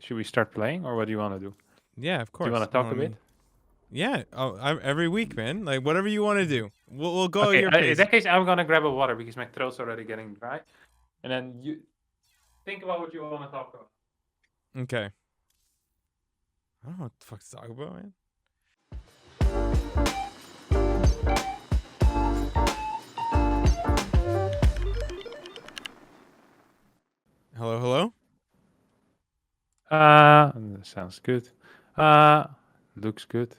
should we start playing, or what do you want to do? Yeah, of Do you want course. to talk a bit? Yeah. Every week, man. Like whatever you want to do. We'll go at Okay, your in pace. that case, I'm gonna grab a water because my throat's already getting dry. And then you think about what you want to talk about. Okay. I don't know what the fuck to talk about, man. Hello, hello. Sounds good. Uh, Looks good.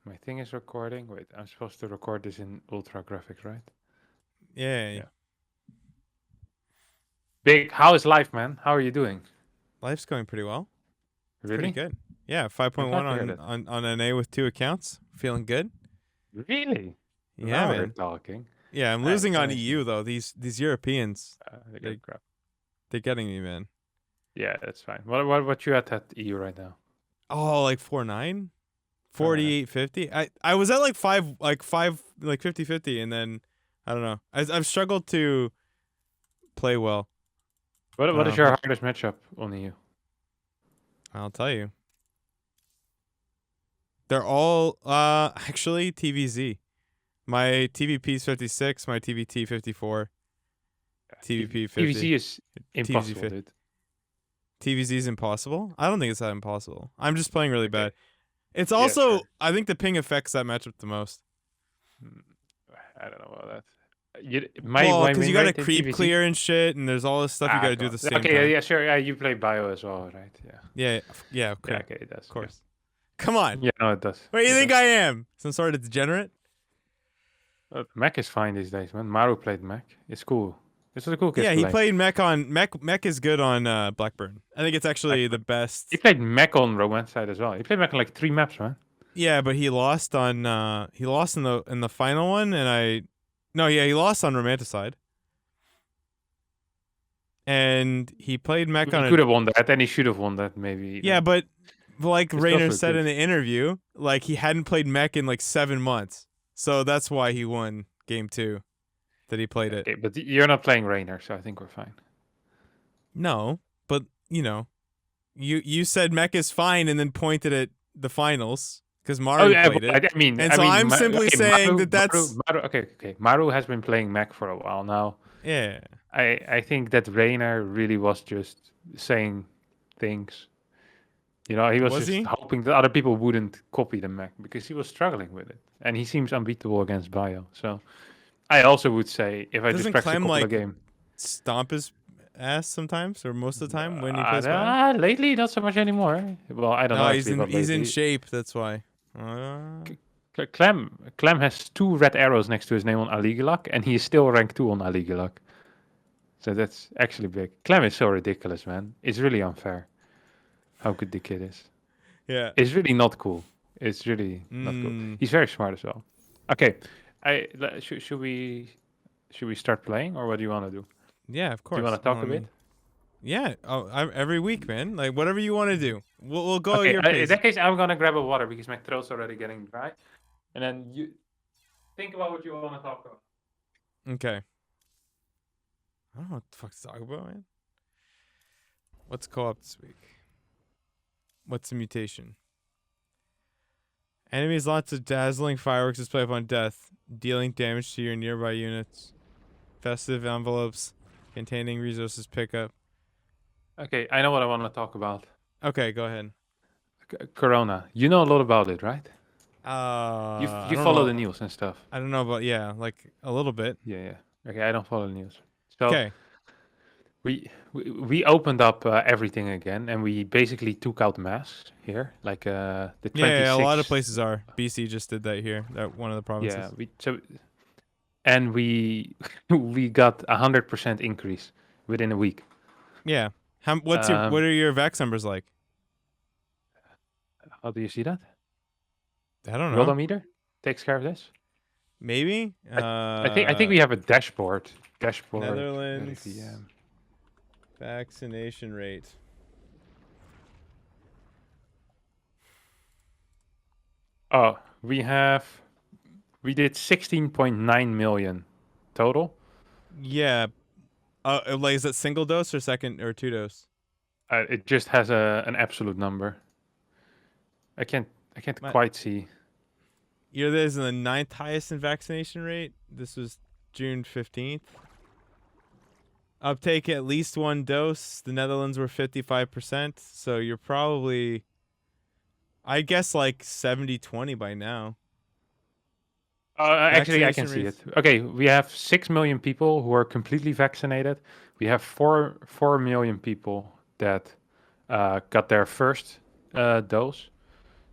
My thing is recording. Wait, I'm supposed to record this in ultra graphics, right? Yeah. Big, how is life, man? How are you doing? Life's going pretty well. Really? Pretty good. Yeah, I'm 5.1 glad to hear that. on NA with 2 accounts. Feeling good. Really? Yeah, Now we're man. talking. Yeah, I'm losing That on makes EU me, though. These Europeans, they they get crap. they're getting me, man. Yeah, that's fine. What you at EU right now? Oh, like 4.9? Oh, no, 48.50. I was at like 5 like 50-50 and then I don't know. I've struggled to play well. what is your hardest matchup on EU? I'll tell you. They're all actually TVZ. My TVP is 56, my TVT 54, TVP 50. TVC is impossible, 50. dude. TVZ is impossible? I don't think it's that impossible. I'm just playing really bad. It's Yeah, also, sure. I think the ping affects that matchup the most. I don't know about that. Well, because you got to in creep TVC clear and shit, and there's all this stuff you got to do at the same time. Yeah, sure. Yeah, you play bio as well, right? Yeah. Yeah, Yeah, correct. okay, it does. Of course. Come on. Yeah, no, it does. What do you think I am? Some sort of degenerate? Mech is fine these days, man. Maru played Mech. It's cool. This is a cool kid Yeah, to he play. played Mech on Mech is good on Blackburn. I think it's actually the best. He played Mech on Romance side as well. He played Mech on like 3 maps, man. Yeah, but he lost on he lost in the final one, and he lost on Romanticide. And he played Mech on He could have won that, and he should have won that maybe. Yeah, but like His Raynor skills said were in the interview, like he hadn't played Mech in like 7 months. So that's why he won game 2 that he played it. Okay, but you're not playing Raynor, so I think we're fine. No, but you said Mech is fine and then pointed at the finals because Maru played it. I mean, I'm simply saying that's Maru, okay. Maru has been playing Mech for a while now. Yeah. I think that Raynor really was just saying things. You know, he was hoping that other people wouldn't copy the Mech because he was struggling with it, and he seems unbeatable against Bio. So I also would say if I just practice a couple of games, stomp his ass sometimes or most of the time when he plays Bio? Lately, not so much anymore. Well, I don't know. He's in shape. That's why. Clem has 2 red arrows next to his name on Aligalak, and he is still rank 2 on Aligalak. So that's actually big. Clem is so ridiculous, man. It's really unfair how good the kid is. Yeah. It's really not cool. It's really not cool. He's very smart as well. Okay. Should we start playing, or what do you want to do? Yeah, of course. Do you want to talk a bit? Yeah. Every week, man. Like whatever you want to do. We'll go at your pace. In that case, I'm gonna grab a water because my throat's already getting dry. And then you think about what you want to talk about. Okay. I don't know what the fuck to talk about, man. What's CoOp this week? What's the mutation? Enemies launch a dazzling fireworks display upon death, dealing damage to your nearby units. Festive envelopes containing resources pickup. Okay, I know what I want to talk about. Okay, go ahead. Corona. You know a lot about it, right? You follow the news and stuff. I don't know about like a little bit. Yeah. Okay, I don't follow the news. So okay. We opened up everything again, and we basically took out masks here, like the 26. Yeah, a lot of places are. BC just did that here. That one of the provinces. Yeah, we got 100% increase within a week. Yeah. What are your vax numbers like? How do you see that? I don't know. Rotometer takes care of this. Maybe. I think we have a dashboard. Netherlands. Vaccination rate. Oh, we did 16.9 million total. Yeah. Like, is that single dose or second or 2 dose? It just has an absolute number. I can't My, quite see. Either is the ninth highest in vaccination rate. This was June 15th. Uptake at least one dose. The Netherlands were 55%. So you're probably, I guess, like 70-20 by now. Actually, I can Vaccination see rates. it. Okay, we have 6 million people who are completely vaccinated. We have 4 million people that got their first dose.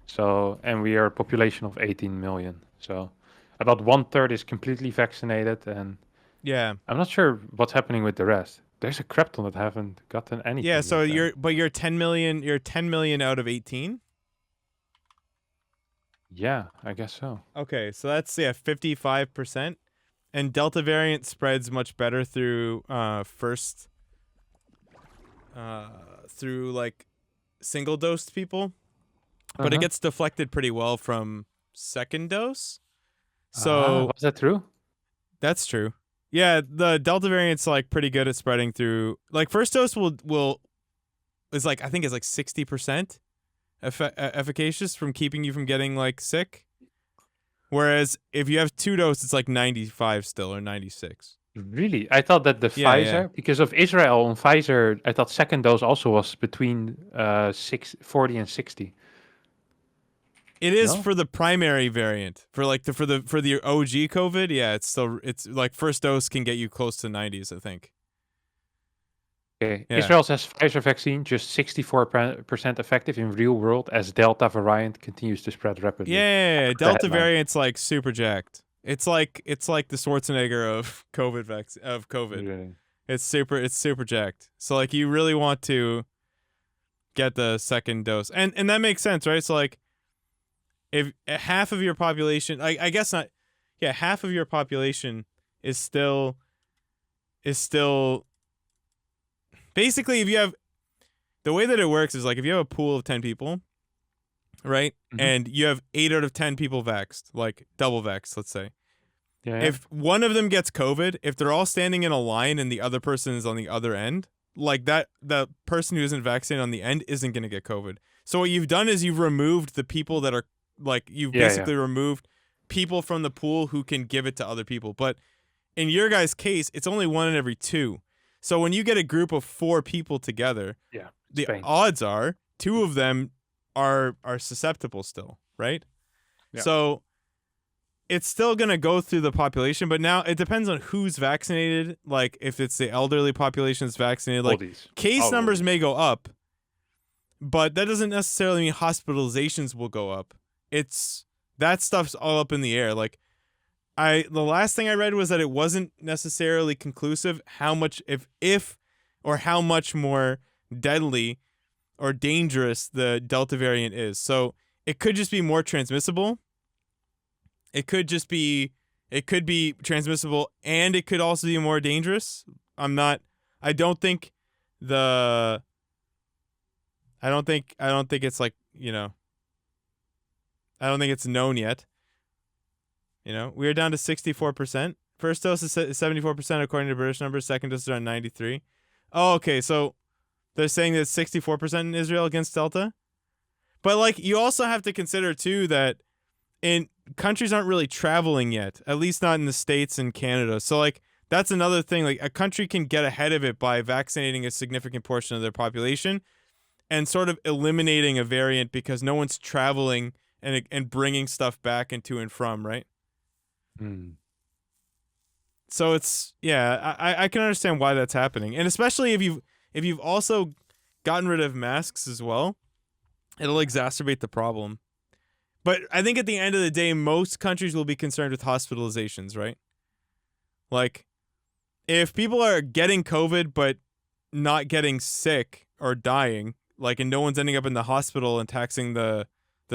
So, and we are a population of 18 million. So, about 1/3 is completely vaccinated, and Yeah. I'm not sure what's happening with the rest. There's a crap ton that haven't gotten Yeah, anything so yet. Then. you're 10 million, you're 10 million out of 18. Yeah, I guess so. Okay, so that's 55%. And Delta variant spreads much better through through like single dosed people, but it Uh-huh. gets deflected pretty well from second dose. So Was that true? that's true. Yeah, the Delta variant's like pretty good at spreading through. Like first dose will is like I think it's like 60% efficacious from keeping you from getting like sick. Whereas if you have two doses, it's like 95 still or 96. Really? I thought that the Yeah, yeah. Pfizer, because of Israel on Pfizer, I thought second dose also was between 40 and 60. It is No? for the primary variant. For like for the OG COVID, yeah, it's like first dose can get you close to 90s, I think. Okay. Yeah. Israel says Pfizer vaccine just 64% effective in real world as Delta variant continues to spread rapidly. Yeah, The Delta headline. variant's like super jacked. It's like the Schwarzenegger of COVID. Really? It's super jacked. So like you really want to get the second dose. And that makes sense, right? So like if half of your population, I guess not, yeah, half of your population is still basically if you have the way that it works is like if you have a pool of 10 people, right? Mhm. And you have 8 out of 10 people vaxxed, like double vaxxed, let's say. Yeah, yeah. If one of them gets COVID, if they're all standing in a line and the other person is on the other end, like that, the person who isn't vaccinated on the end isn't going to get COVID. So what you've done is you've removed the people that are like, you've Yeah, basically removed people from the pool who can give it to other people. But in your guys' case, it's only 1 in every 2. So when you get a group of 4 people together, yeah. the Spain. odds are 2 of them are susceptible still, right? Yeah. So it's still going to go through the population, but now it depends on who's vaccinated. Like if it's the elderly population that's vaccinated, like case numbers may go up, but that doesn't necessarily mean hospitalizations will go up. It's that stuff's all up in the air. Like the last thing I read was that it wasn't necessarily conclusive how much if or how much more deadly or dangerous the Delta variant is. So it could just be more transmissible. It could be transmissible and it could also be more dangerous. I don't think it's like, I don't think it's known yet. We are down to 64%. First dose is 74% according to British numbers. Second dose is around 93. Oh, okay. So they're saying that it's 64% in Israel against Delta. But like you also have to consider too that in countries aren't really traveling yet, at least not in the States and Canada. So like that's another thing. Like a country can get ahead of it by vaccinating a significant portion of their population and sort of eliminating a variant because no one's traveling and bringing stuff back and to and from, right? So it's I can understand why that's happening, and especially if you've also gotten rid of masks as well, it'll exacerbate the problem. But I think at the end of the day, most countries will be concerned with hospitalizations, right? Like, if people are getting COVID but not getting sick or dying, like, and no one's ending up in the hospital and taxing the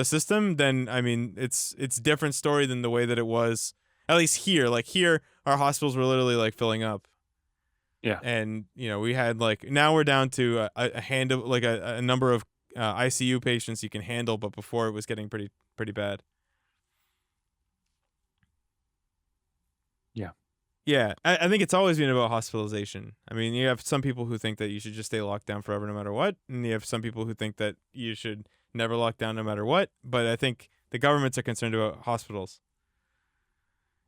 system, then I mean, it's a different story than the way that it was. At least here, like here, our hospitals were literally like filling up. Yeah. And we had like now we're down to a number of ICU patients you can handle, but before it was getting pretty bad. Yeah. Yeah, I think it's always been about hospitalization. I mean, you have some people who think that you should just stay locked down forever no matter what, and you have some people who think that you should never lock down no matter what. But I think the governments are concerned about hospitals.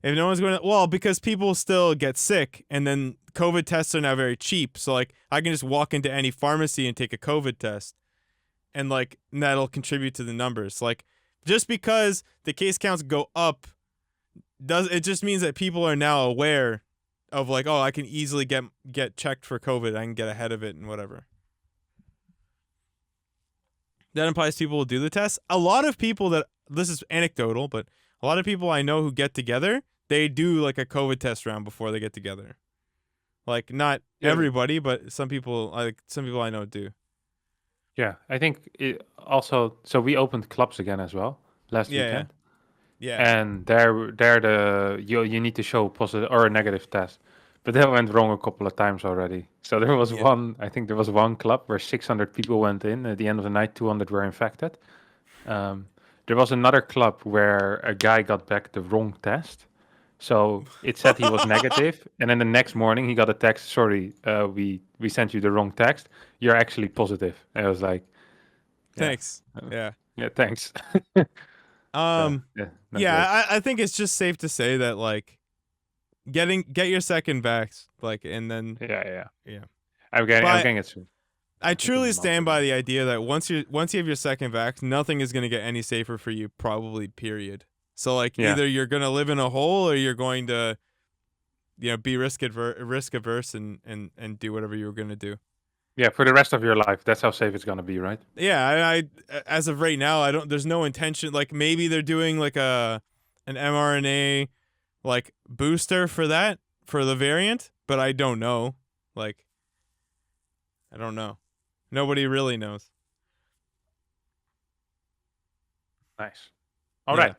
If no one's going to, well, because people still get sick, and then COVID tests are now very cheap. So like, I can just walk into any pharmacy and take a COVID test, and like that'll contribute to the numbers. Like, just because the case counts go up, it just means that people are now aware of like, oh, I can easily get checked for COVID. I can get ahead of it and whatever. That implies people will do the test. A lot of people this is anecdotal, but a lot of people I know who get together, they do like a COVID test round before they get together. Like not everybody, but some people I know do. Yeah, I think it also. So we opened clubs again as well last weekend. Yeah. And there you need to show positive or a negative test, but that went wrong a couple of times already. So there was I think there was one club where 600 people went in. At the end of the night, 200 were infected. There was another club where a guy got back the wrong test. So it said he was negative, and then the next morning he got a text. Sorry, we sent you the wrong text. You're actually positive. And I was like, thanks. Yeah, thanks. I think it's just safe to say that like get your second vax, like, and then yeah. I'm getting it soon. I truly stand by the idea that once you have your second vax, nothing is going to get any safer for you, probably, period. So like either you're going to live in a hole or you're going to be risk averse and do whatever you were going to do. Yeah, for the rest of your life, that's how safe it's going to be, right? Yeah, I as of right now, there's no intention, like maybe they're doing like an mRNA like booster for the variant, but I don't know. Like I don't know. Nobody really knows. Nice. All right.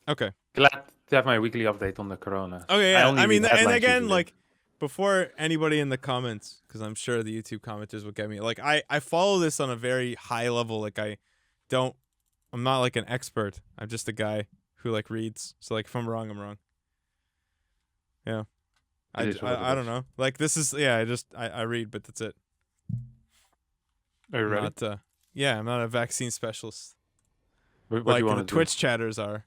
Okay. Glad to have my weekly update on the corona. Okay, yeah. I mean, and again, usually. Like, before anybody in the comments, because I'm sure the YouTube commenters will get me, like, I follow this on a very high level. Like, I'm not like an expert. I'm just a guy who like reads. So like, if I'm wrong, I'm wrong. Yeah. I don't know. Like, this is, I read, but that's it. Are you ready? I'm not a vaccine specialist. What like do you want the Twitch chatters are.